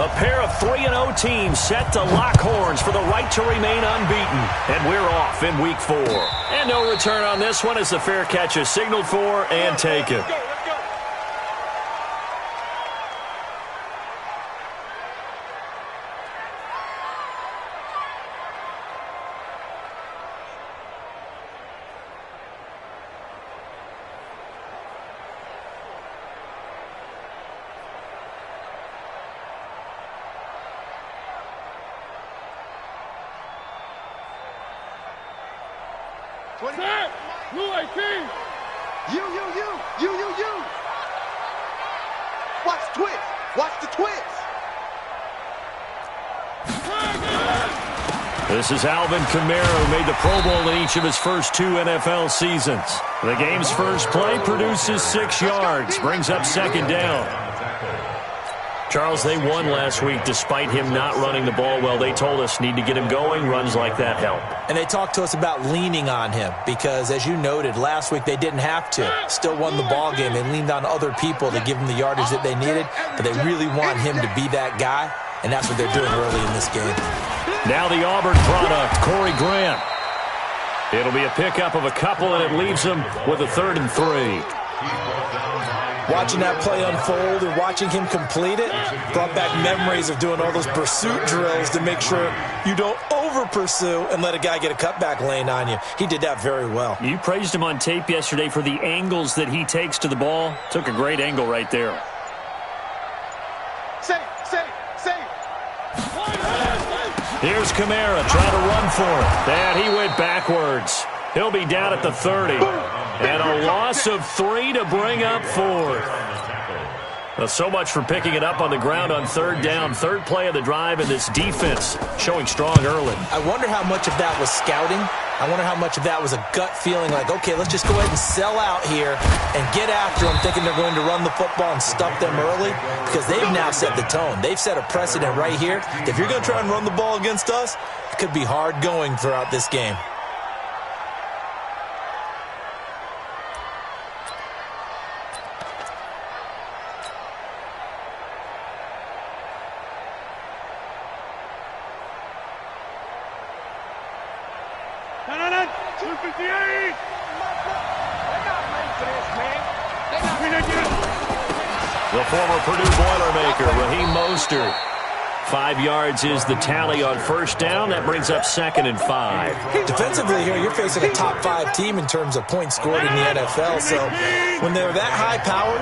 A pair of 3-0 teams set to lock horns for the right to remain unbeaten. And we're off in Week 4. And no return on this one as the fair catch is signaled for and taken. Watch the twist. Watch the twist. This is Alvin Kamara, who made the Pro Bowl in each of his first 2 NFL seasons. The game's first play produces 6 yards, brings up second down. Charles, they won last week despite him not running the ball well. They told us need to get him going. Runs like that help. And they talked to us about leaning on him because, as you noted, last week they didn't have to. Still won the ball game. They leaned on other people to give them the yardage that they needed, but they really want him to be that guy, and that's what they're doing early in this game. Now the Auburn product, Corey Grant. It'll be a pickup of a couple, and it leaves them with a 3rd and 3. Watching that play unfold and watching him complete it brought back memories of doing all those pursuit drills to make sure you don't over-pursue and let a guy get a cutback lane on you. He did that very well. You praised him on tape yesterday for the angles that he takes to the ball. Took a great angle right there. Save. Here's Kamara trying to run for it. And he went backwards. He'll be down at the 30. And a loss of 3 to bring up 4th. Well, so much for picking it up on the ground on 3rd down. 3rd play of the drive, and this defense showing strong early. I wonder how much of that was scouting. I wonder how much of that was a gut feeling like, okay, let's just go ahead and sell out here and get after them, thinking they're going to run the football and stuff them early, because they've now set the tone. They've set a precedent right here. If you're going to try and run the ball against us, it could be hard going throughout this game. The former Purdue Boilermaker, Raheem Mostert. 5 yards is the tally on 1st down. That brings up 2nd and 5. Defensively here, you're facing a top 5 team in terms of points scored in the NFL. So when they're that high-powered,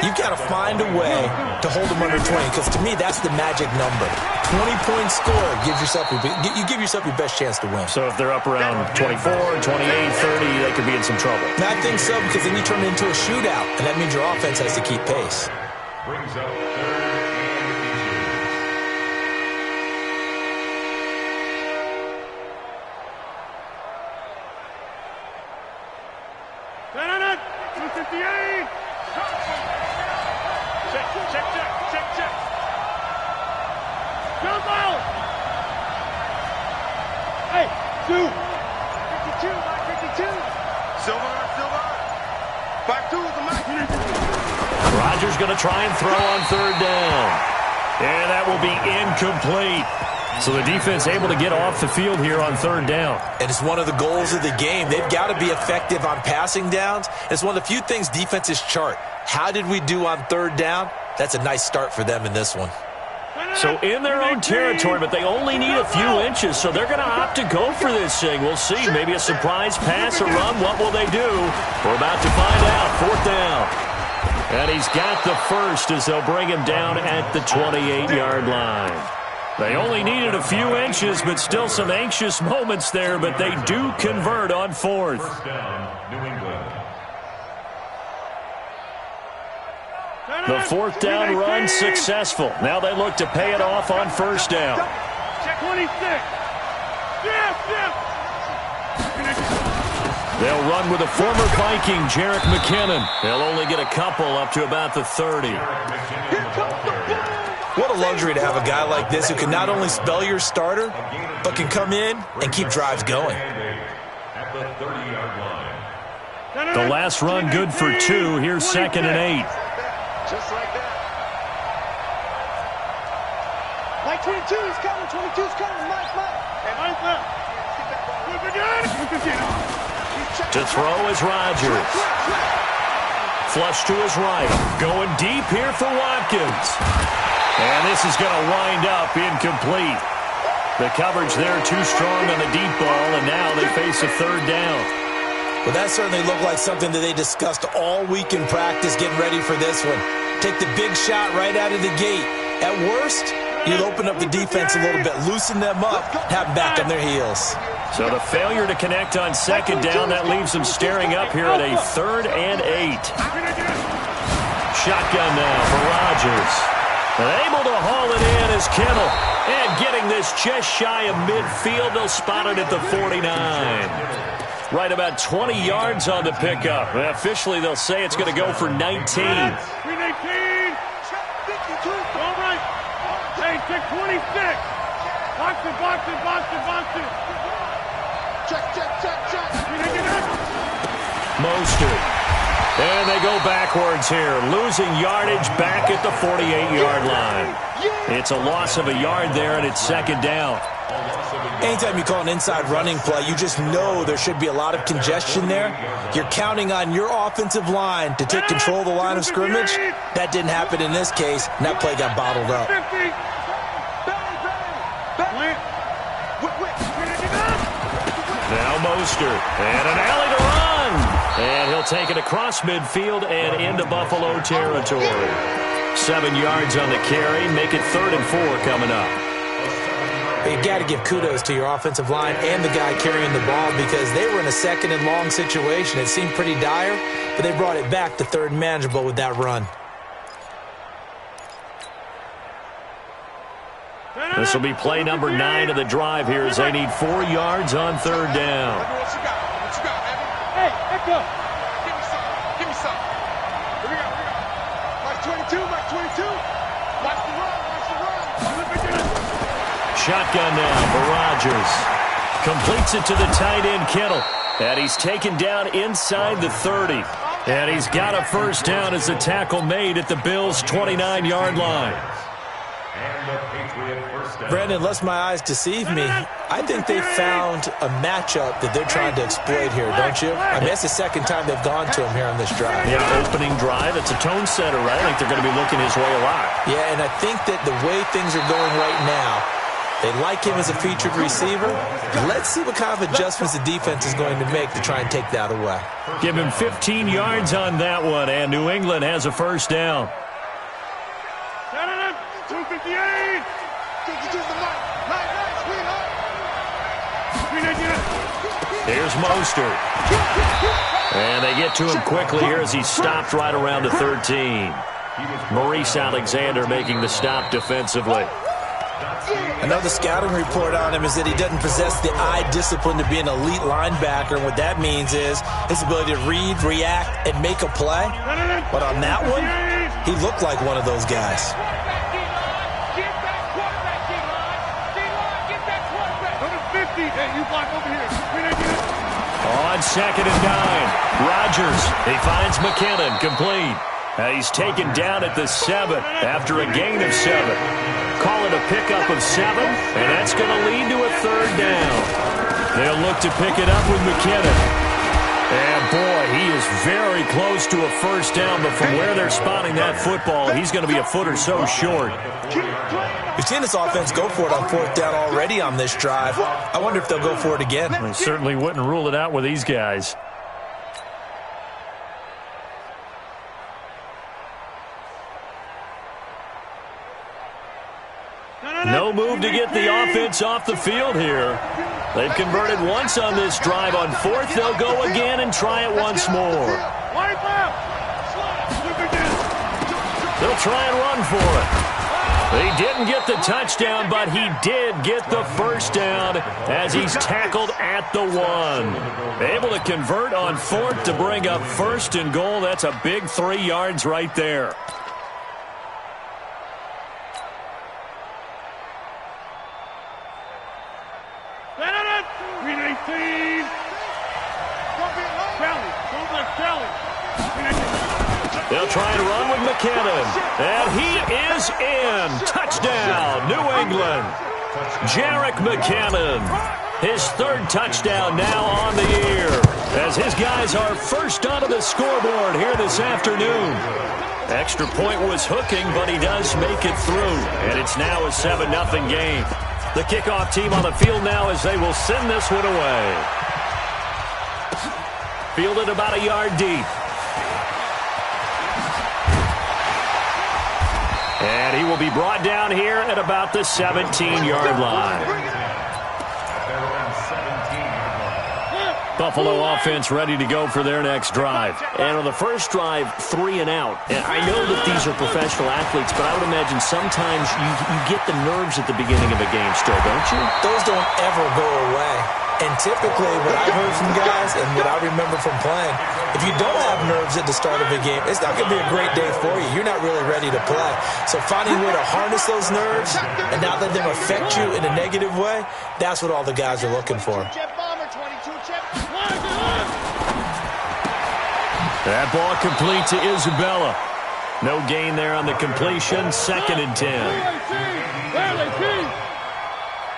you've got to find a way to hold them under 20. Because to me, that's the magic number. 20 points scored gives yourself you give yourself your best chance to win. So if they're up around 24, 28, 30, they could be in some trouble. I think so, because then you turn it into a shootout, and that means your offense has to keep pace. Brings up 3rd. Check. Jump out! Hey, 52, by 52. Silver. 5-2 is the match. Rodgers going to try and throw on 3rd down. And that will be incomplete. So the defense able to get off the field here on 3rd down. And it's one of the goals of the game. They've got to be effective on passing downs. It's one of the few things defenses chart. How did we do on 3rd down? That's a nice start for them in this one. So in their own territory, but they only need a few inches, so they're going to opt to go for this thing. We'll see. Maybe a surprise pass or run. What will they do? We're about to find out. 4th down. And he's got the first as they'll bring him down at the 28-yard line. They only needed a few inches, but still some anxious moments there, but they do convert on 4th. First down, New England. The 4th down run successful. Now they look to pay it off on 1st down. Check 26. They'll run with a former Viking, Jerick McKinnon. They'll only get a couple up to about the 30. What a luxury to have a guy like this who can not only spell your starter, but can come in and keep drives going. At the 30-yard line. The last run good for 2. Here's 2nd and 8. Just like that. Mike 22's coming. 22's coming. Mike. And Mike left. To throw is Rodgers. Flush to his right. Going deep here for Watkins. And this is going to wind up incomplete. The coverage there too strong on the deep ball, and now they face a third down. Well, that certainly looked like something that they discussed all week in practice, getting ready for this one. Take the big shot right out of the gate. At worst, you'll open up the defense a little bit, loosen them up, have them back on their heels. So the failure to connect on second down, that leaves them staring up here at a 3rd and 8. Shotgun now for Rodgers. Able to haul it in is Kittle. And getting this just shy of midfield, they'll spot it at the 49. Right about 20 yards on the pickup. Officially, they'll say it's going to go for 19. 319. All right. Hey, check 26. Box it. Check. Mostert. And they go backwards here, losing yardage back at the 48-yard line. It's a loss of a yard there, and it's second down. Anytime you call an inside running play, you just know there should be a lot of congestion there. You're counting on your offensive line to take control of the line of scrimmage. That didn't happen in this case, and that play got bottled up. Now Mostert, and an alley to run. And he'll take it across midfield and into Buffalo territory. 7 yards on the carry, make it 3rd and 4 coming up. You got to give kudos to your offensive line and the guy carrying the ball because they were in a 2nd and long situation. It seemed pretty dire, but they brought it back to 3rd and manageable with that run. This will be play number 9 of the drive here as they need 4 yards on 3rd down. What you got? Hey, Echo. Give me some. Here we go. Mike 22. Watch the run. Shotgun now for Rodgers. Completes it to the tight end, Kittle. And he's taken down inside the 30. And he's got a first down as the tackle made at the Bills' 29-yard line. Brandon, unless my eyes deceive me, I think they found a matchup that they're trying to exploit here, don't you? I mean, that's the 2nd time they've gone to him here on this drive. Yeah, opening drive. It's a tone setter, right? I think they're going to be looking his way a lot. Yeah, and I think that the way things are going right now, they like him as a featured receiver. Let's see what kind of adjustments the defense is going to make to try and take that away. Give him 15 yards on that one, and New England has a first down. 258. Here's Mostert. And they get to him quickly here as he stopped right around the 13. Maurice Alexander making the stop defensively. Another scouting report on him is that he doesn't possess the eye discipline to be an elite linebacker, and what that means is his ability to read, react, and make a play. But on that one, he looked like one of those guys. On 2nd and 9, Rodgers, he finds McKinnon, complete. He's taken down at the 7 after a gain of 7. Call it a pickup of 7, and that's going to lead to a 3rd down. They'll look to pick it up with McKinnon. And boy, he is very close to a first down, but from where they're spotting that football, he's going to be a foot or so short. We've seen this offense go for it on 4th down already on this drive. I wonder if they'll go for it again. They certainly wouldn't rule it out with these guys. No move to get the offense off the field here. They've converted once on this drive. On 4th, they'll go again and try it once more. They'll try and run for it. He didn't get the touchdown, but he did get the first down as he's tackled at the 1. Able to convert on 4th to bring up 1st and goal. That's a big 3 yards right there. They'll try and run with McKinnon. And he is in. Touchdown, New England. Jerick McKinnon. His third touchdown now on the year, as his guys are first onto the scoreboard here this afternoon. Extra point was hooking, but he does make it through. And it's now a 7-0 game. The kickoff team on the field now as they will send this one away. Fielded about a yard deep. And he will be brought down here at about the 17-yard line. Buffalo offense ready to go for their next drive. And on the first drive, 3 and out. And I know that these are professional athletes, but I would imagine sometimes you get the nerves at the beginning of a game still, don't you? Those don't ever go away. And typically, what I've heard from guys and what I remember from playing, if you don't have nerves at the start of a game, it's not going to be a great day for you. You're not really ready to play. So finding a way to harness those nerves and not let them affect you in a negative way, that's what all the guys are looking for. That ball complete to Isabella. No gain there on the completion. 2nd and 10.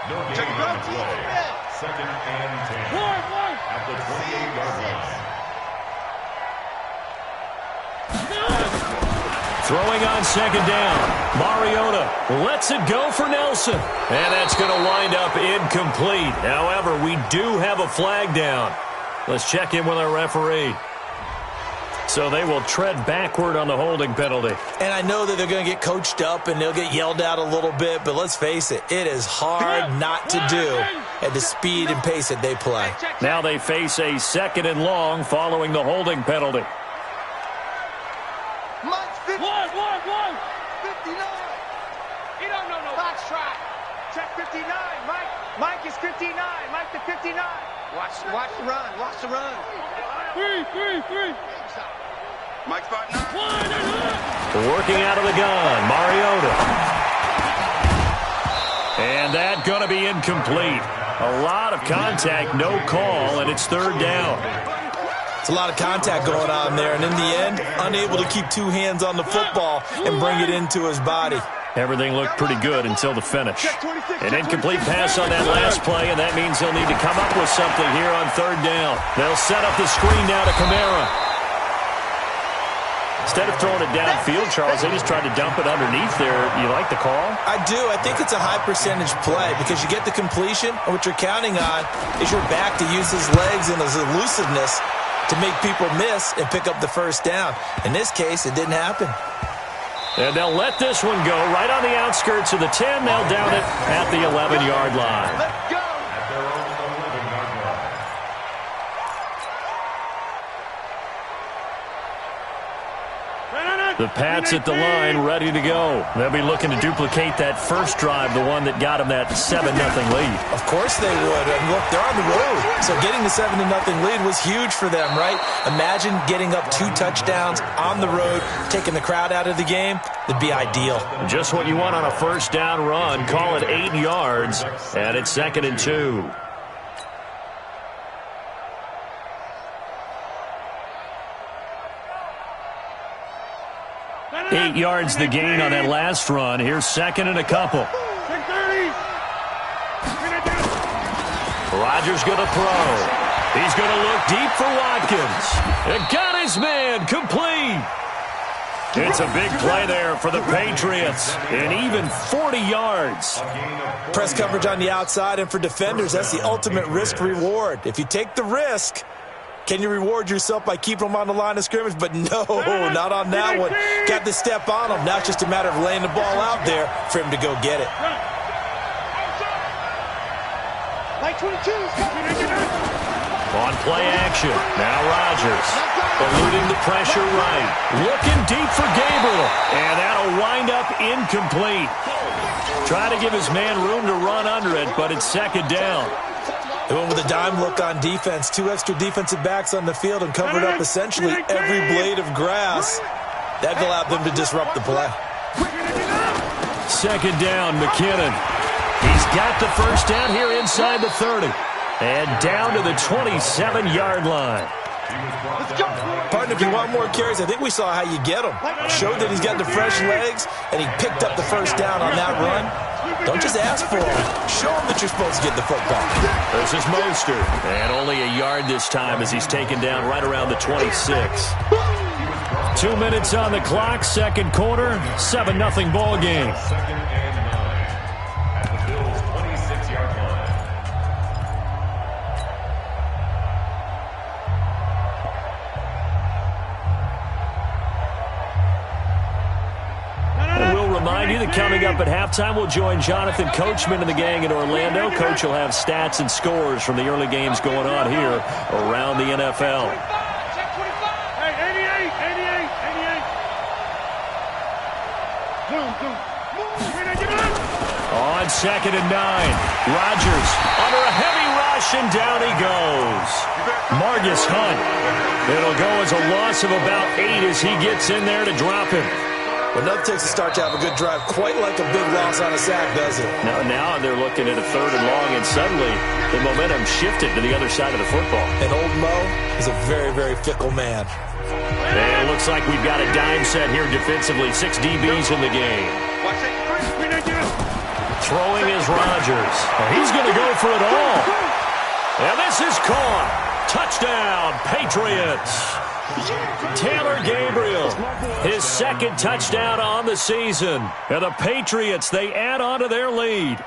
No gain on the play. 2nd and 10. At the 28-yard line. Throwing on 2nd down. Mariota lets it go for Nelson. And that's going to wind up incomplete. However, we do have a flag down. Let's check in with our referee. So they will tread backward on the holding penalty. And I know that they're going to get coached up and they'll get yelled at a little bit, but let's face it, it is hard not to do at the speed and pace that they play. Now they face a 2nd and long following the holding penalty. Mike's 50. 59. He don't know no box try. Check 59. Mike is 59. Mike to 59. Watch the run. Watch the run. 3. Mike's about 9. Working out of the gun, Mariota. And that going to be incomplete. A lot of contact, no call, and it's 3rd down. It's a lot of contact going on there, and in the end, unable to keep 2 hands on the football and bring it into his body. Everything looked pretty good until the finish. An incomplete pass on that last play, and that means they'll need to come up with something here on 3rd down. They'll set up the screen now to Kamara. Instead of throwing it downfield, Charles, they just tried to dump it underneath there. You like the call? I do. I think it's a high-percentage play because you get the completion, and what you're counting on is your back to use his legs and his elusiveness to make people miss and pick up the 1st down. In this case, it didn't happen. And they'll let this one go right on the outskirts of the 10. They'll down it at the 11-yard line. Let's go. At their own 11-yard line. The Pats at the line, ready to go. They'll be looking to duplicate that first drive, the one that got them that 7-0 lead. Of course they would. And look, they're on the road. So getting the 7-0 lead was huge for them, right? Imagine getting up 2 touchdowns on the road, taking the crowd out of the game. It'd be ideal. Just what you want on a first down run. Call it 8 yards, and it's 2nd and 2. Eight yards the gain on that last run. Here's 2nd and a couple. Rodgers going to throw. He's going to look deep for Watkins. And got his man complete. It's a big play there for the Patriots. And even 40 yards. Press coverage on the outside, and for defenders, that's the ultimate risk-reward. If you take the risk, can you reward yourself by keeping them on the line of scrimmage? But no, not on that one. Got to step on them. Now it's just a matter of laying the ball out there for him to go get it. Like 22's On play action. Now Rodgers eluding the pressure right. Looking deep for Gabriel. And that'll wind up incomplete. Try to give his man room to run under it, but it's 2nd down. They went with a dime look on defense. 2 extra defensive backs on the field and covered up essentially every blade of grass. That allowed them to disrupt the play. 2nd down, McKinnon. He's got the first down here inside the 30. And down to the 27-yard line. Let's go, boy. Partner, if you want more carries, I think we saw how you get them. Showed that he's got the fresh legs, and he picked up the first down on that run. Don't just ask for them. Show him that you're supposed to get the football. This is Mostert, and only a yard this time as he's taken down right around the 26. 2 minutes on the clock, second quarter, 7-0 ball game. Second and 9 at the Bills' 26-yard line. Remind you that coming up at halftime, we'll join Jonathan Coachman and the gang in Orlando. Coach will have stats and scores from the early games going on here around the NFL. Hey, 88. On second and 9, Rodgers under a heavy rush, and down he goes. Margus Hunt. It'll go as a loss of about 8 as he gets in there to drop him. Well, nothing takes a start to have a good drive quite like a big loss on a sack, does it? Now they're looking at a 3rd and long, and suddenly the momentum shifted to the other side of the football. And old Mo is a very, very fickle man. And it looks like we've got a dime set here defensively. 6 DBs in the game. Throwing is Rodgers. He's going to go for it all. And this is caught. Touchdown, Patriots. Taylor Gabriel, his 2nd touchdown on the season. And the Patriots, they add on to their lead.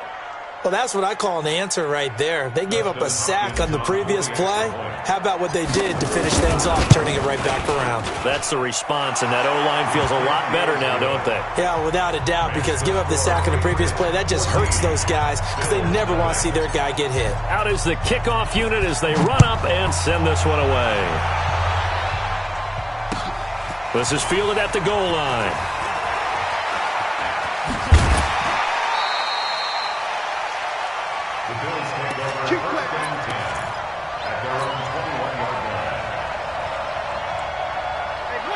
Well, that's what I call an answer right there. They gave up a sack on the previous play. How about what they did to finish things off, turning it right back around? That's the response, and that O-line feels a lot better now, don't they? Yeah, without a doubt, because give up the sack on the previous play, that just hurts those guys because they never want to see their guy get hit. Out is the kickoff unit as they run up and send this one away. This is fielded at the goal line. The Bills take over 1st and 10 at their own 21-yard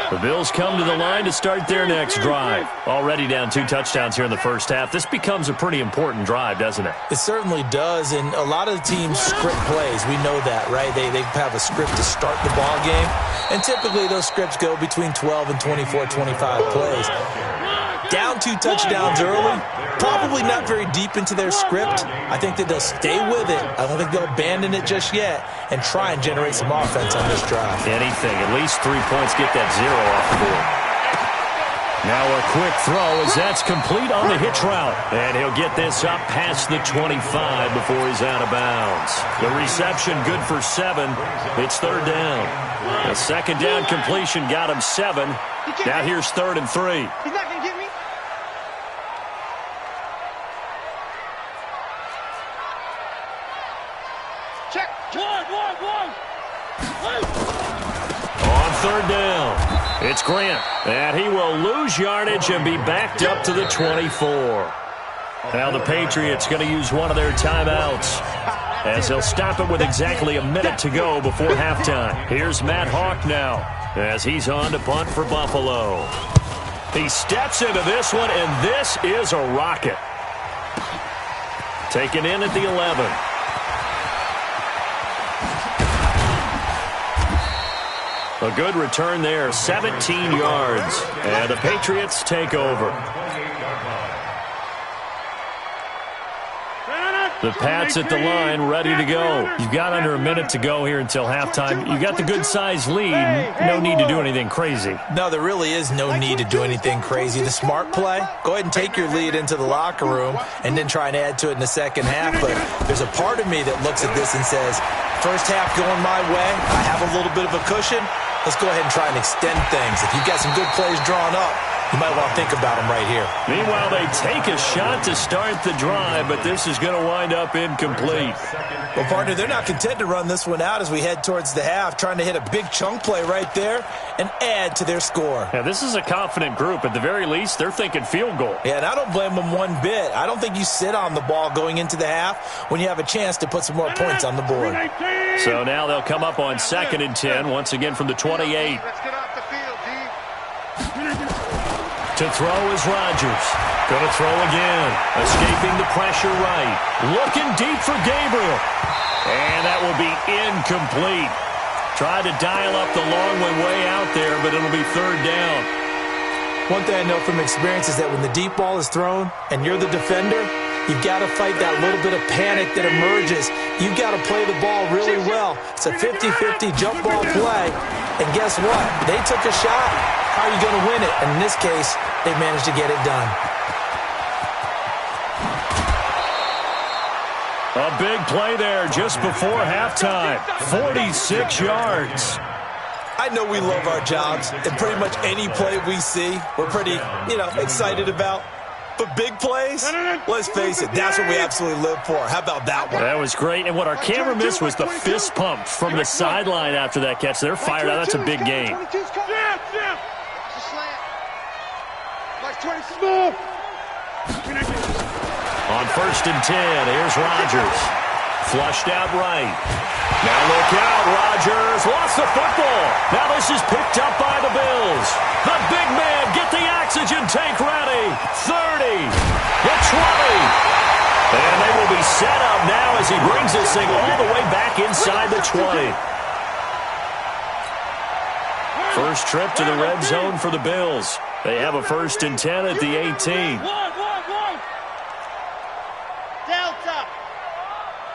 line. The Bills come to the line to start their next drive. Already down 2 touchdowns here in the first half. This becomes a pretty important drive, doesn't it? It certainly does, and a lot of the teams script plays. We know that, right? They have a script to start the ball game, and typically those scripts go between 12 and 24, 25 plays. Down 2 touchdowns early, probably not very deep into their script. I think that they'll stay with it. I don't think they'll abandon it just yet and try and generate some offense on this drive. Anything, at least 3 points, get that 0 off the board. Now a quick throw as that's complete on the hitch route. And he'll get this up past the 25 before he's out of bounds. The reception good for 7. It's 3rd down. The 2nd down completion got him 7. Now here's 3rd and 3. He's not going to get me. Check. One. On 3rd down, it's Grant. And he will lose yardage and be backed up to the 24. Now the Patriots going to use one of their timeouts as they'll stop it with exactly a minute to go before halftime. Here's Matt Hawk now as he's on to punt for Buffalo. He steps into this one, and this is a rocket. Taken in at the 11. A good return there, 17 yards. And the Patriots take over. The Pats at the line, ready to go. You've got under a minute to go here until halftime. You got the good-sized lead. No need to do anything crazy. No, there really is no need to do anything crazy. The smart play, go ahead and take your lead into the locker room and then try and add to it in the second half. But there's a part of me that looks at this and says, first half going my way, I have a little bit of a cushion. Let's go ahead and try and extend things. If you've got some good plays drawn up, you might want to think about them right here. Meanwhile, they take a shot to start the drive, but this is going to wind up incomplete. Well, partner, they're not content to run this one out as we head towards the half, trying to hit a big chunk play right there and add to their score. Yeah, this is a confident group. At the very least, they're thinking field goal. Yeah, and I don't blame them one bit. I don't think you sit on the ball going into the half when you have a chance to put some more points on the board. So now they'll come up on 2nd and 10, once again from the 28. Let's get off the field, D. To throw is Rodgers. Going to throw again. Escaping the pressure right. Looking deep for Gabriel. And that will be incomplete. Tried to dial up the long way out there, but it'll be third down. One thing I know from experience is that when the deep ball is thrown and you're the defender, you've got to fight that little bit of panic that emerges. You've got to play the ball really well. It's a 50-50 jump ball play. And guess what? They took a shot. How are you going to win it? And in this case, they managed to get it done. A big play there just before halftime. 46 yards. I know we love our jobs, and pretty much any play we see, we're pretty, excited about. But big plays, let's face it, that's what we absolutely live for. How about that one? That was great. And what our camera missed was the fist pump from the sideline after that catch. They're fired out. That's a big game. On 1st and 10, here's Rodgers. Flushed out right. Now look out, Rodgers lost the football. Now this is picked up by the Bills. The big man, get the oxygen tank ready. 30, the 20. And they will be set up now as he brings this thing all the way back inside the 20. First trip to the red zone for the Bills. They have a 1st and 10 at the 18. Delta.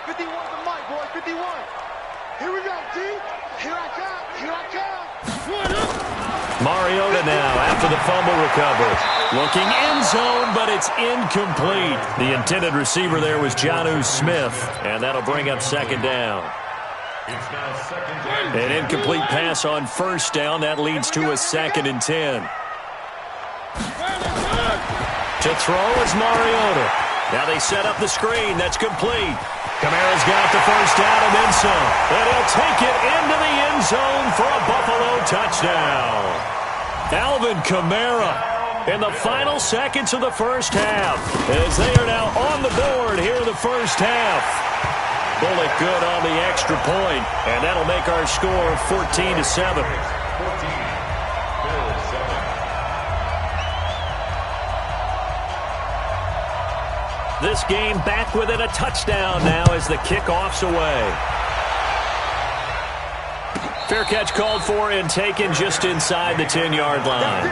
51 to Mike, boy, 51. Here we go, D. Here I come. Here I come. Mariota now after the fumble recovery. Looking end zone, but it's incomplete. The intended receiver there was Jonnu Smith, and that'll bring up 2nd down. It's now 2nd down. An incomplete pass on 1st down. That leads to a 2nd and 10. To throw is Mariota. Now they set up the screen. That's complete. Kamara's got the 1st down and then some. And he'll take it into the end zone for a Buffalo touchdown. Alvin Kamara in the final seconds of the 1st half as they are now on the board here in the 1st half. Bullock good on the extra point, and that'll make our score 14-7. 14. Bills 7. This game back within a touchdown now as the kickoff's away. Fair catch called for and taken just inside the 10-yard line. The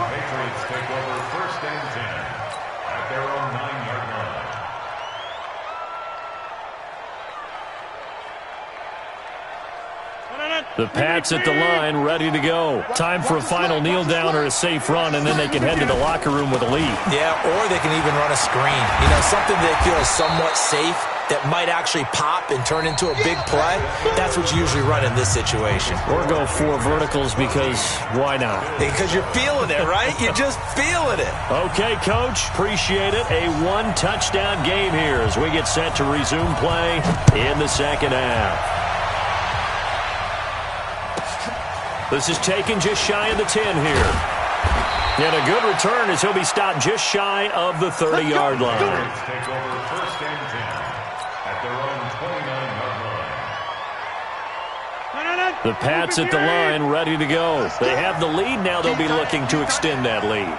Patriots take over 1st and 10 at their own 9-yard line. The Pats at the line, ready to go. Time for a final kneel down or a safe run, and then they can head to the locker room with a lead. Yeah, or they can even run a screen. Something they feel is somewhat safe that might actually pop and turn into a big play. That's what you usually run in this situation. Or go 4 verticals because why not? Because you're feeling it, right? You're just feeling it. Okay, Coach, appreciate it. A 1-touchdown game here as we get set to resume play in the 2nd half. This is taken just shy of the 10 here. And a good return as he'll be stopped just shy of the 30-yard line. Patriots take over 1st and 10 at their own 29-yard line. The Pats at the line, ready to go. They have the lead now. They'll be looking to extend that lead.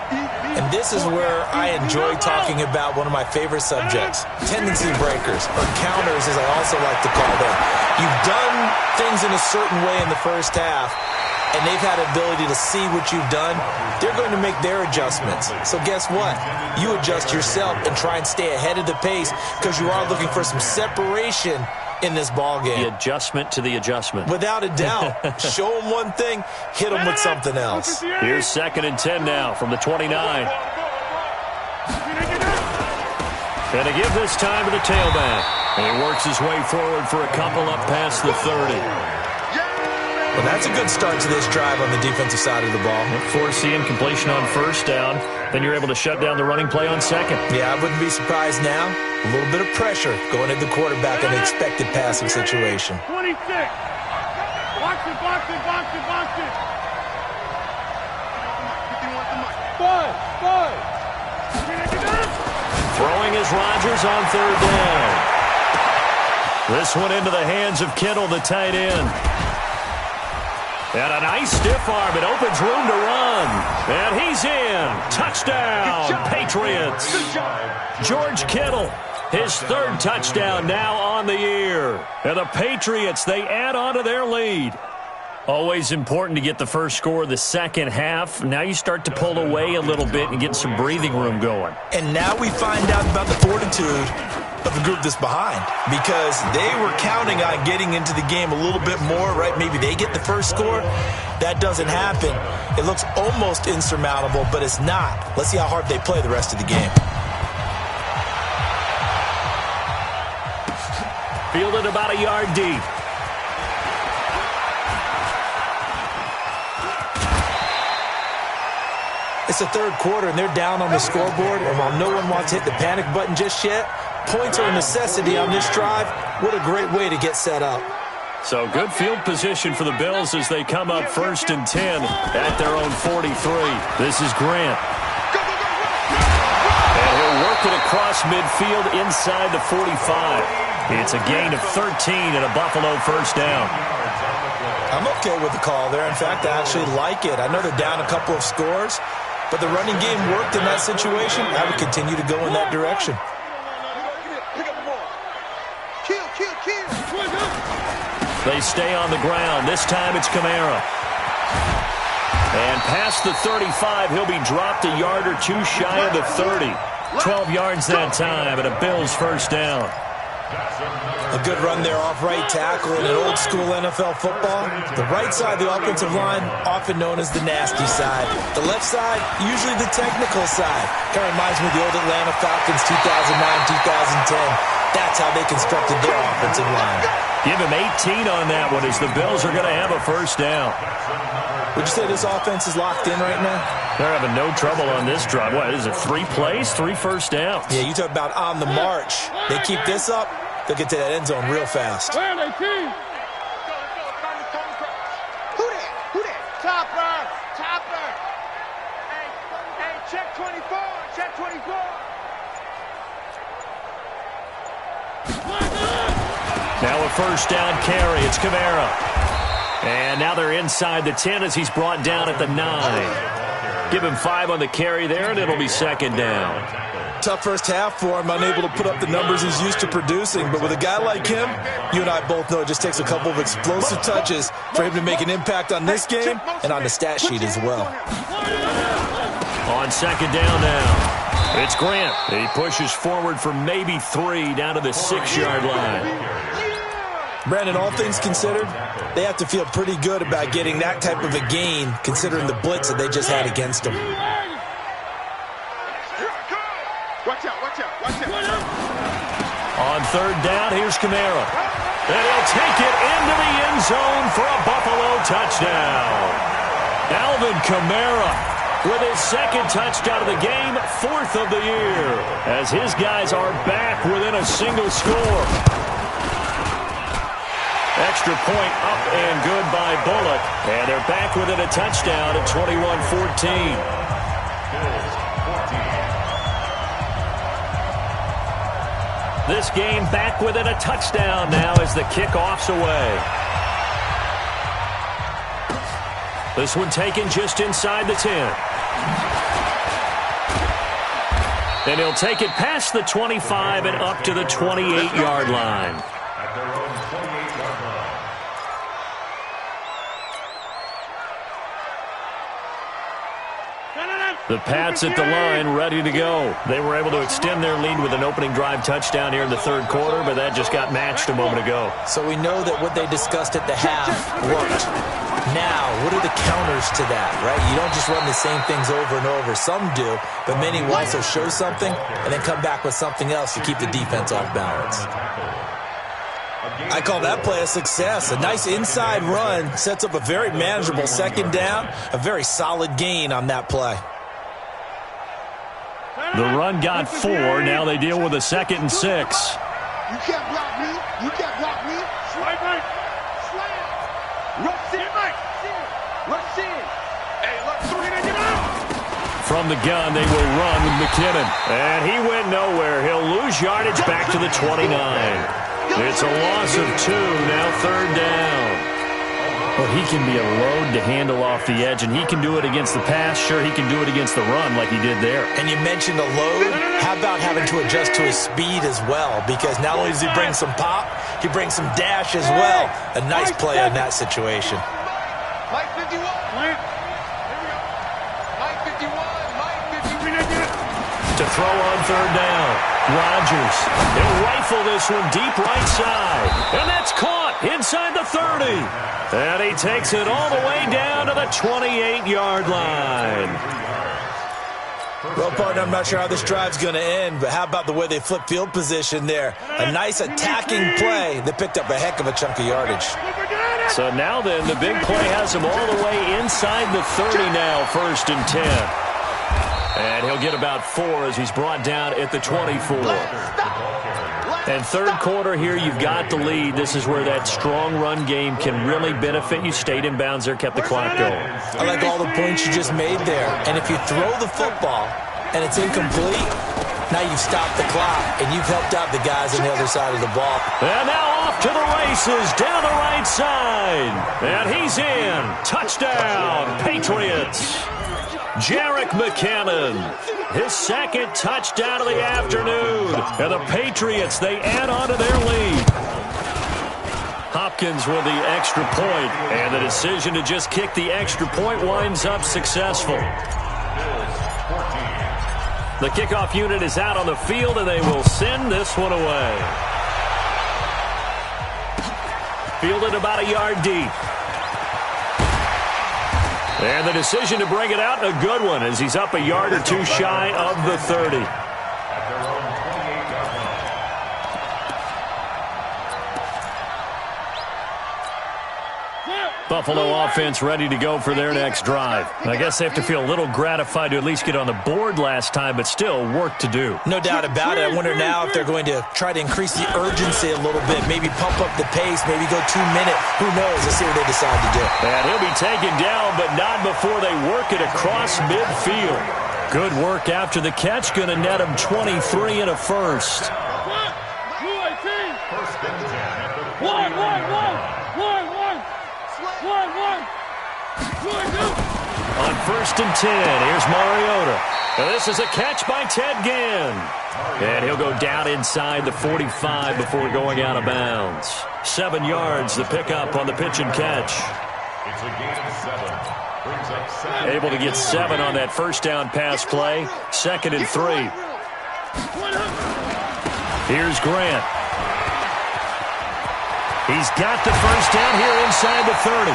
And this is where I enjoy talking about one of my favorite subjects, tendency breakers, or counters as I also like to call them. You've done things in a certain way in the 1st half, and they've had the ability to see what you've done. They're going to make their adjustments. So guess what? You adjust yourself and try and stay ahead of the pace because you are looking for some separation in this ball game. The adjustment to the adjustment. Without a doubt. Show them one thing, hit them with something else. Here's 2nd and 10 now from the 29. And to give this time to the tailback. And he works his way forward for a couple up past the 30. Well, that's a good start to this drive on the defensive side of the ball. Forcing completion on 1st down. Then you're able to shut down the running play on 2nd. Yeah, I wouldn't be surprised now. A little bit of pressure going at the quarterback in an expected passing situation. 26. Box it, box it, box it, box it. 51 to Mike. 5. Throwing is Rodgers on 3rd down. This one into the hands of Kittle, the tight end. And a nice stiff arm. It opens room to run. And he's in. Touchdown, Patriots. George Kittle, his 3rd touchdown now on the year. And the Patriots, they add on to their lead. Always important to get the first score of the second half. Now you start to pull away a little bit and get some breathing room going. And now we find out about the fortitude of the group that's behind, because they were counting on getting into the game a little bit more, right? Maybe they get the first score. That doesn't happen. It looks almost insurmountable, but it's not. Let's see how hard they play the rest of the game. Fielded about a yard deep. It's the third quarter, and they're down on the scoreboard, and while no one wants to hit the panic button just yet, points are a necessity on this drive. What a great way to get set up. So good field position for the Bills as they come up 1st and 10 at their own 43. This is Grant. And he'll work it across midfield inside the 45. It's a gain of 13 and a Buffalo first down. I'm okay with the call there. In fact, I actually like it. I know they're down a couple of scores, but the running game worked in that situation. I would continue to go in that direction. They stay on the ground. This time it's Kamara. And past the 35, he'll be dropped a yard or two shy of the 30. 12 yards that time and a Bills first down. A good run there off right tackle in an old-school NFL football. The right side of the offensive line, often known as the nasty side. The left side, usually the technical side. Kind of reminds me of the old Atlanta Falcons 2009-2010. That's how they constructed their offensive line. Give him 18 on that one as the Bills are going to have a first down. Would you say this offense is locked in right now? They're having no trouble on this drive. What, is it 3 plays, 3 first downs? Yeah, you talk about on the march. They keep this up, they'll get to that end zone real fast. Who that? Topper. Hey, check 24. Check 24. Now a first down carry. It's Kamara. And now they're inside the 10 as he's brought down at the 9. Give him 5 on the carry there, and it'll be second down. Tough first half for him, unable to put up the numbers he's used to producing. But with a guy like him, you and I both know it just takes a couple of explosive touches for him to make an impact on this game and on the stat sheet as well. On second down now, it's Grant. He pushes forward for maybe 3 down to the 6-yard line. Brandon, all things considered, they have to feel pretty good about getting that type of a gain considering the blitz that they just had against them. Watch out. On third down, here's Kamara. And he'll take it into the end zone for a Buffalo touchdown. Alvin Kamara with his second touchdown of the game, 4th of the year, as his guys are back within a single score. Extra point up and good by Bullock. And they're back within a touchdown at 21-14. This game back within a touchdown now as the kickoff's away. This one taken just inside the 10. And he'll take it past the 25 and up to the 28-yard line. The Pats at the line, ready to go. They were able to extend their lead with an opening drive touchdown here in the third quarter, but that just got matched a moment ago. So we know that what they discussed at the half worked. Now, what are the counters to that, right? You don't just run the same things over and over. Some do, but many will also show something and then come back with something else to keep the defense off balance. I call that play a success. A nice inside run sets up a very manageable second down, a very solid gain on that play. The run got 4. Now they deal with a 2nd and 6. You can't block me. Slide, Mike. Rush in. Hey, look, 3 to get out. From the gun, they will run with McKinnon. And he went nowhere. He'll lose yardage back to the 29. It's a loss of 2. Now third down. Well, he can be a load to handle off the edge, and he can do it against the pass. Sure, he can do it against the run like he did there. And you mentioned a load. How about having to adjust to his speed as well? Because not only does he bring some pop, he brings some dash as well. A nice play in that situation. Mike 51. Here we go. Mike 51. Mike 51. To throw on third down. Rodgers. He'll rifle this one deep right side. And that's caught inside the 30. And he takes it all the way down to the 28-yard line. Well, partner, I'm not sure how this drive's going to end, but how about the way they flip field position there? A nice attacking play that picked up a heck of a chunk of yardage. So now then, the big play has him all the way inside the 30 now, 1st and 10. And he'll get about 4 as he's brought down at the 24. And third quarter here, you've got the lead. This is where that strong run game can really benefit you. Stayed in bounds there, kept the clock going. I like all the points you just made there. And if you throw the football and it's incomplete, now you've stopped the clock and you've helped out the guys on the other side of the ball. And now off to the races down the right side. And he's in. Touchdown, Patriots. Jerick McKinnon, his second touchdown of the afternoon. And the Patriots, they add on to their lead. Hopkins with the extra point, and the decision to just kick the extra point winds up successful. The kickoff unit is out on the field, and they will send this one away. Fielded about a yard deep. And the decision to bring it out, a good one, as he's up a yard or two shy of the 30. Buffalo offense ready to go for their next drive. I guess they have to feel a little gratified to at least get on the board last time, but still work to do. No doubt about it. I wonder now if they're going to try to increase the urgency a little bit, maybe pump up the pace, maybe go 2-minute. Who knows? Let's see what they decide to do. And he'll be taken down, but not before they work it across midfield. Good work after the catch. Going to net him 23 and a first. On 1st and 10, here's Mariota. Now this is a catch by Ted Ginn. And he'll go down inside the 45 before going out of bounds. 7 yards, the pickup on the pitch and catch. It's a gain of 7. Brings up 7. Able to get 7 on that first down pass play. 2nd and 3. Here's Grant. He's got the first down here inside the 30.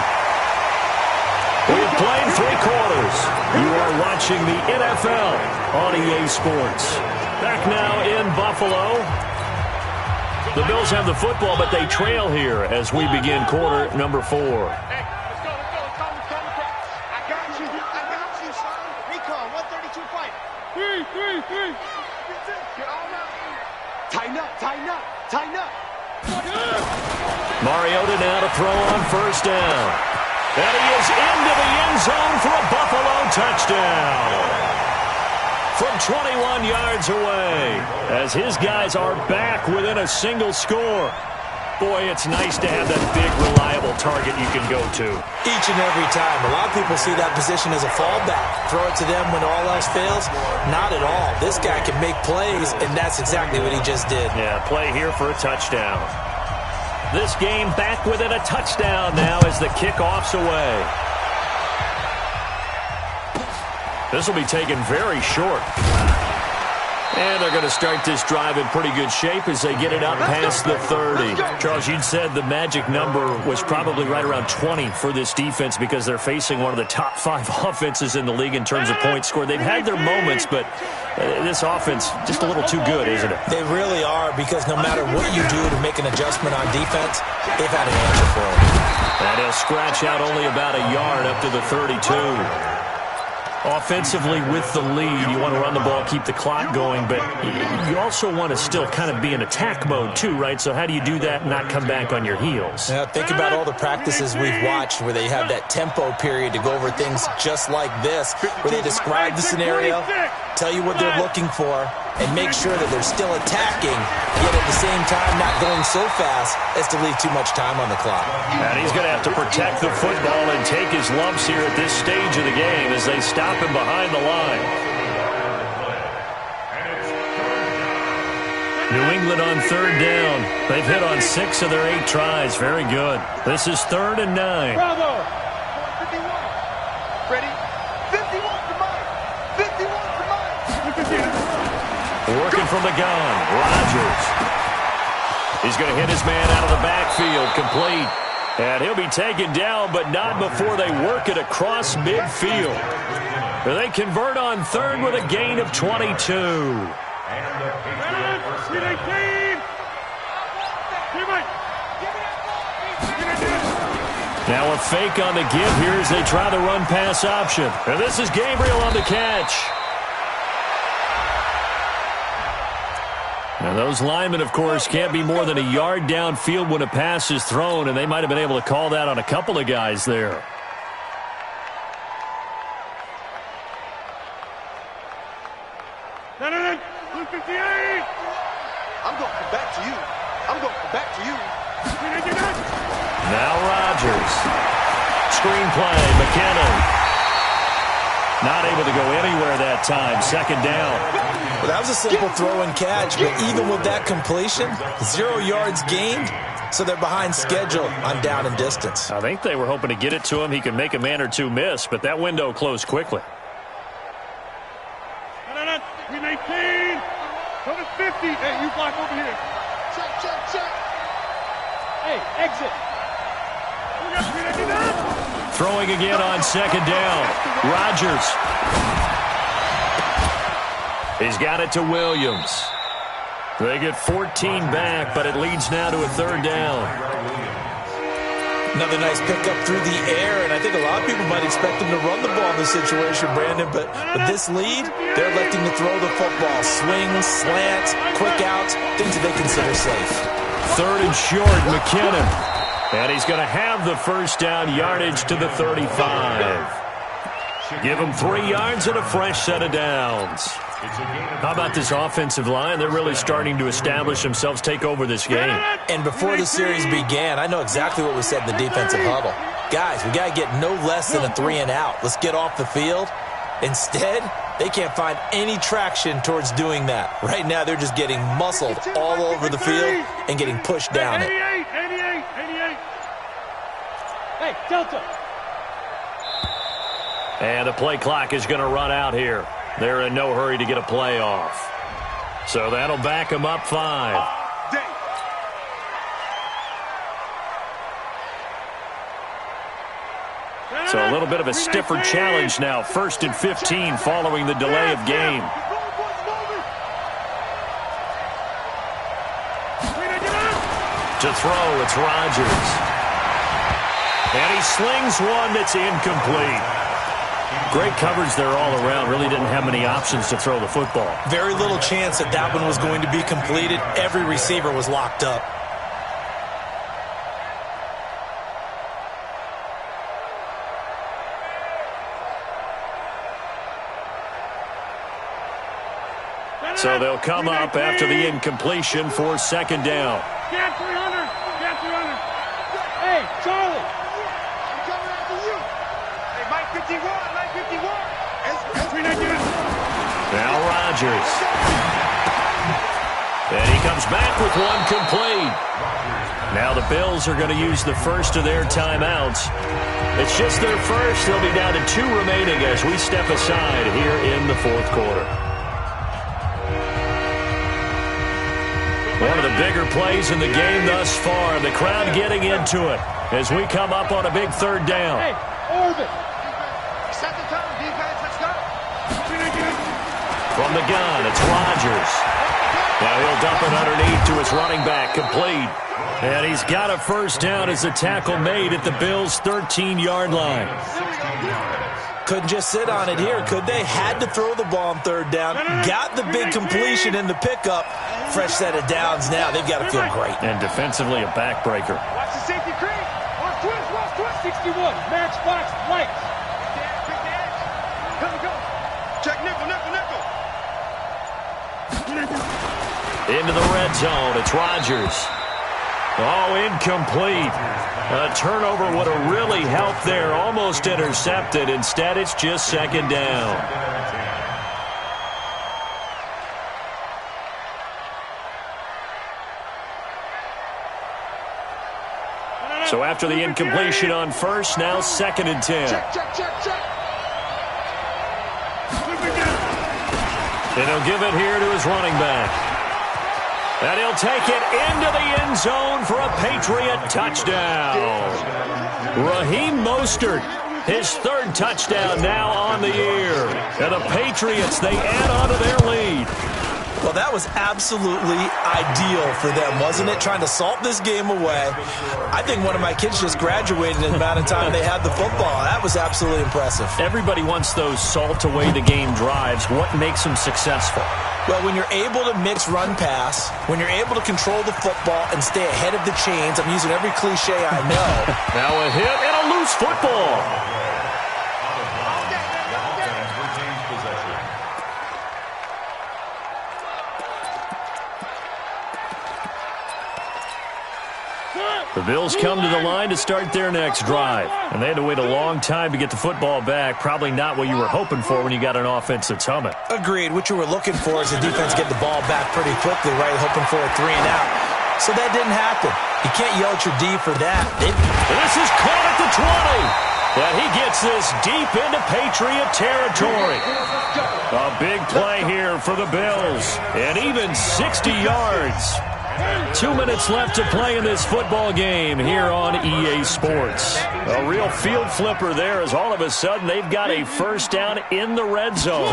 We have played 3 quarters. You are watching the NFL on EA Sports. Back now in Buffalo. The Bills have the football, but they trail here as we begin quarter number 4. Hey, let's go. I got you, son. Recon, 132 fight. 3. Get all out. Tighten up. Mariota now to throw on first down. And he is into the end zone for a Buffalo touchdown. From 21 yards away, as his guys are back within a single score. Boy, it's nice to have that big, reliable target you can go to. Each and every time. A lot of people see that position as a fallback. Throw it to them when all else fails. Not at all. This guy can make plays, and that's exactly what he just did. Yeah, play here for a touchdown. This game back within a touchdown now as the kickoff's away. This will be taken very short. And they're going to start this drive in pretty good shape as they get it out past the 30. Charles, you'd said the magic number was probably right around 20 for this defense because they're facing one of the top 5 offenses in the league in terms of points scored. They've had their moments, but this offense just a little too good, isn't it? They really are, because no matter what you do to make an adjustment on defense, they've had an answer for it. And he'll scratch out only about a yard up to the 32. Offensively with the lead, you want to run the ball, keep the clock going, but you also want to still kind of be in attack mode too, right? So how do you do that and not come back on your heels? Now, think about all the practices we've watched where they have that tempo period to go over things just like this, where they describe the scenario, tell you what they're looking for, and make sure that they're still attacking, yet at the same time not going so fast as to leave too much time on the clock. And he's going to have to protect the football and take his lumps here at this stage of the game as they stop him behind the line. New England on third down. They've hit on 6 of their 8 tries. Very good. This is 3rd and 9. Bravo. 51. Ready? 51 for Mike. 51 for Mike. Working from the gun. Rodgers. He's going to hit his man out of the backfield. Complete. And he'll be taken down, but not before they work it across midfield. They convert on 3rd with a gain of 22. Now a fake on the give here as they try the run-pass option. And this is Gabriel on the catch. Now those linemen, of course, can't be more than a yard downfield when a pass is thrown, and they might have been able to call that on a couple of guys there. I'm going to come back to you. I'm going to come back to you. Now Rodgers. Screenplay, McKinnon. Not able to go anywhere that time. 2nd down. Well, that was a simple throw and catch, but even with that completion, 0 yards gained, so they're behind schedule on down and distance. I think they were hoping to get it to him. He could make a man or two miss, but that window closed quickly. We made 10. Go to 50. Hey, you block over here. Check. Hey, exit. Throwing again on 2nd down. Rodgers. He's got it to Williams. They get 14 back, but it leads now to a 3rd down. Another nice pickup through the air, and I think a lot of people might expect them to run the ball in this situation, Brandon, but with this lead, they're electing to throw the football. Swings, slants, quick outs, things that they consider safe. 3rd and short, McKinnon. And he's going to have the first down, yardage to the 35. Give him 3 yards and a fresh set of downs. How about this offensive line? They're really starting to establish themselves, take over this game. And before the series began, I know exactly what was said in the defensive huddle. Guys, we got to get no less than a 3 and out. Let's get off the field. Instead, they can't find any traction towards doing that. Right now, they're just getting muscled all over the field and getting pushed down it. 88. Hey, Delta. And the play clock is going to run out here. They're in no hurry to get a play off. So that'll back them up 5. So a little bit of a stiffer challenge now. 1st and 15 following the delay of game. To throw, it's Rodgers. And he slings one that's incomplete. Great coverage there all around. Really didn't have many options to throw the football. Very little chance that that one was going to be completed. Every receiver was locked up. So they'll come up after the incompletion for 2nd down. Get 300. Hey, Charlie. I'm coming after you. Hey, Mike 51. Now Rodgers. And he comes back with one complete. Now the Bills are going to use the first of their timeouts. It's just their first. They'll be down to 2 remaining as we step aside here in the 4th quarter. One of the bigger plays in the game thus far. The crowd getting into it as we come up on a big 3rd down. Hey, orbit. Set the tone, defense. Let's go. From the gun, it's Rodgers. Now he'll dump it underneath to his running back, complete. And he's got a first down as the tackle made at the Bills' 13-yard line. Couldn't just sit on it here, could they? Had to throw the ball on 3rd down. Got the big completion in the pickup. Fresh set of downs now. They've got to feel great. And defensively, a backbreaker. Watch the safety creep. Watch twist. 61. Max box, lights. Here we go. Check nickel. Into the red zone. It's Rodgers. Oh, incomplete. A turnover would have really helped there. Almost intercepted. Instead, it's just second down. So after the incompletion on first, now 2nd and 10. Check. And he'll give it here to his running back. And he'll take it into the end zone for a Patriot touchdown. Raheem Mostert, his 3rd touchdown now on the year. And the Patriots, they add on to their lead. Well, that was absolutely ideal for them, wasn't it? Trying to salt this game away. I think one of my kids just graduated in the amount of time they had the football. That was absolutely impressive. Everybody wants those salt-away-the-game drives. What makes them successful? Well, when you're able to mix run-pass, when you're able to control the football and stay ahead of the chains, I'm using every cliche I know. Now a hit and a loose football. The Bills come to the line to start their next drive. And they had to wait a long time to get the football back. Probably not what you were hoping for when you got an offense that's humming. Agreed. What you were looking for is the defense get the ball back pretty quickly, right? Hoping for a 3 and out. So that didn't happen. You can't yell at your D for that. This is caught at the 20. And he gets this deep into Patriot territory. A big play here for the Bills. And even 60 yards. 2 minutes left to play in this football game here on EA Sports. A real field flipper there as all of a sudden they've got a first down in the red zone.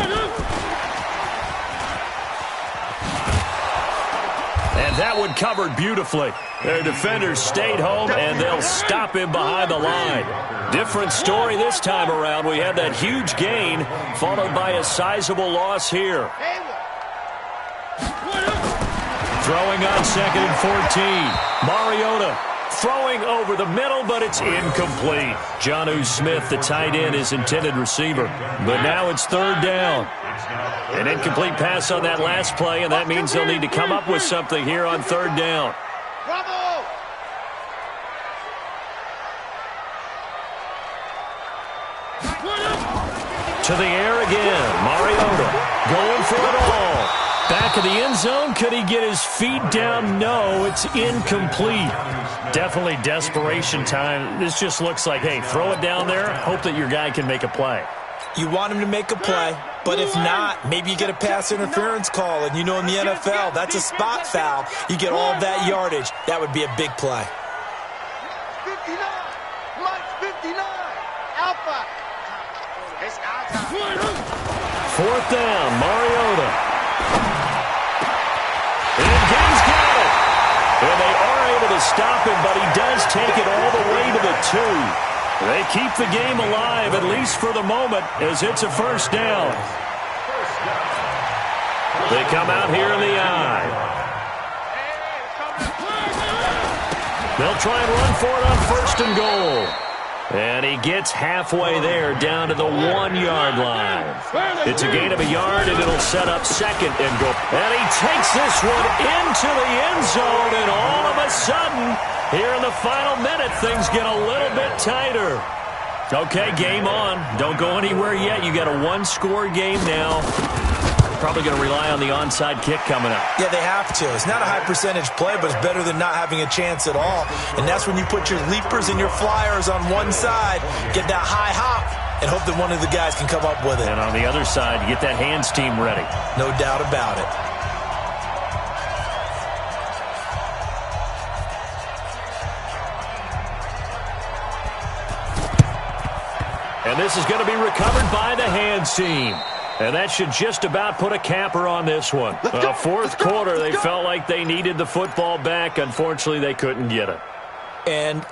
And that one covered beautifully. Their defenders stayed home, and they'll stop him behind the line. Different story this time around. We had that huge gain, followed by a sizable loss here. Throwing on 2nd and 14. Mariota throwing over the middle, but it's incomplete. Jonnu Smith, the tight end, is intended receiver. But now it's 3rd down. An incomplete pass on that last play, and that means they'll need to come up with something here on 3rd down. Bravo! To the air again. Mariota going for it all. Back of the end zone. Could he get his feet down? No, it's incomplete. Definitely desperation time. This just looks like, hey, throw it down there. Hope that your guy can make a play. You want him to make a play, but if not, maybe you get a pass interference call. And you know in the NFL, that's a spot foul. You get all that yardage. That would be a big play. 59. Mike's 59. Alpha. It's Alpha. 4th down. Mariota. And Gaines got it. And they are able to stop him, but he does take it all the way to the 2. They keep the game alive, at least for the moment, as it's a first down. They come out here in the eye. They'll try and run for it on 1st and goal. And he gets halfway there, down to the 1-yard line. It's a gain of a yard, and it'll set up 2nd and goal. And he takes this one into the end zone, and all of a sudden, here in the final minute, things get a little bit tighter. Okay, game on. Don't go anywhere yet. You got a 1-score game now. Probably going to rely on the onside kick coming up. Yeah, they have to. It's not a high-percentage play, but it's better than not having a chance at all. And that's when you put your leapers and your flyers on one side, get that high hop, and hope that one of the guys can come up with it. And on the other side, you get that hands team ready. No doubt about it. And this is going to be recovered by the hands team. And that should just about put a capper on this one. 4th quarter, they felt like they needed the football back. Unfortunately, they couldn't get it. And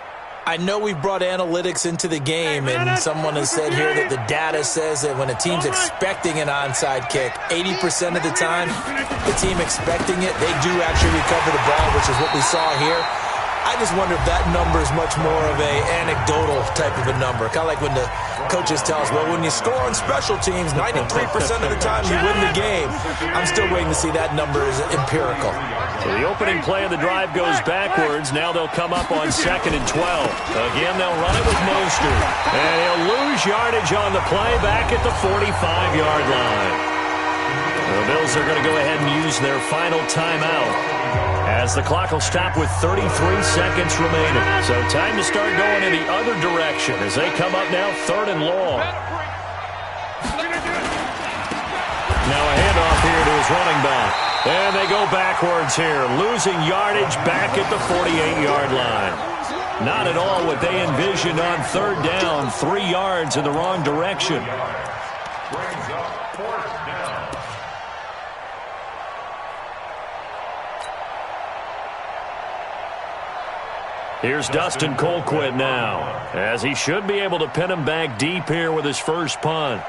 I know we brought analytics into the game, and someone has said here that the data says that when a team's expecting an onside kick, 80% of the time, the team expecting it, they do actually recover the ball, which is what we saw here. I just wonder if that number is much more of a anecdotal type of a number. Kind of like when the coaches tell us, well, when you score on special teams, 93% of the time you win the game. I'm still waiting to see that number is empirical. So the opening play of the drive goes backwards. Now they'll come up on 2nd and 12. Again, they'll run it with Mostert. And he'll lose yardage on the play back at the 45-yard line. The Bills are going to go ahead and use their final timeout as the clock will stop with 33 seconds remaining. So time to start going in the other direction as they come up now 3rd and long. Now a handoff here to his running back. And they go backwards here, losing yardage back at the 48-yard line. Not at all what they envisioned on 3rd down, 3 yards in the wrong direction. Brings up 4th down. Here's Dustin Colquitt now, as he should be able to pin him back deep here with his first punt.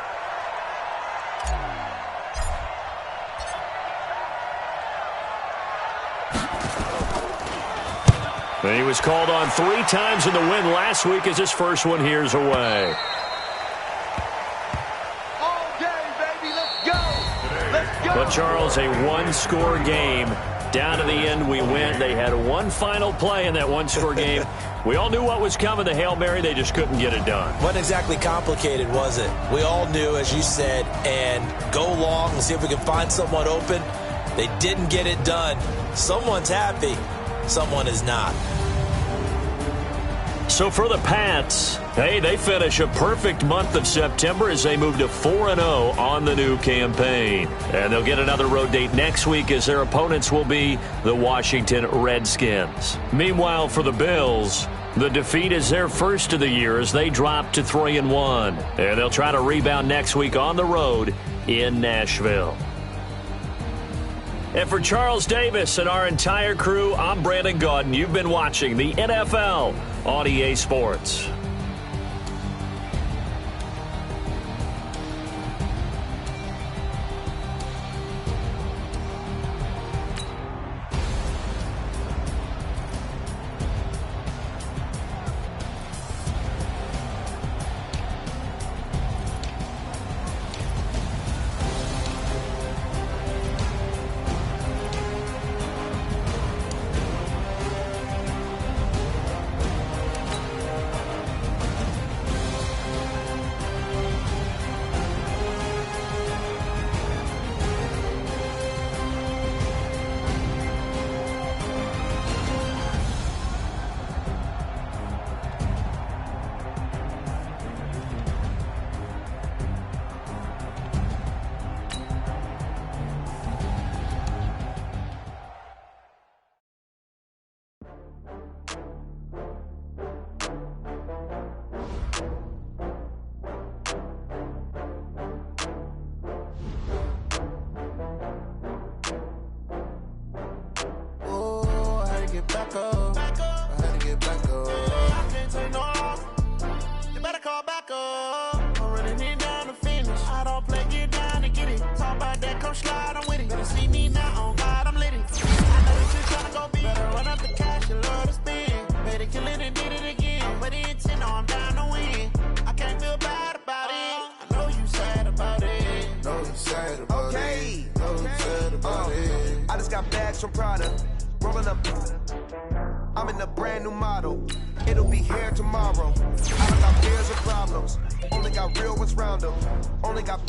He was called on 3 times in the win last week as his first one here's away. All game, baby, let's go. Let's go. But, Charles, a one-score game. Down to the end we went. They had one final play in that one-score game. We all knew what was coming, the Hail Mary. They just couldn't get it done. Wasn't exactly complicated, was it? We all knew, as you said, and go long and see if we can find someone open. They didn't get it done. Someone's happy. Someone is not. So for the Pats, hey, they finish a perfect month of September as they move to 4-0 on the new campaign. And they'll get another road date next week as their opponents will be the Washington Redskins. Meanwhile, for the Bills, the defeat is their first of the year as they drop to 3-1. And they'll try to rebound next week on the road in Nashville. And for Charles Davis and our entire crew, I'm Brandon Gaudin. You've been watching the NFL on EA Sports. I just got bags from Prada, rolling up. I'm in a brand new model. It'll be here tomorrow. I don't got fears or problems. Only got real ones round them. Only got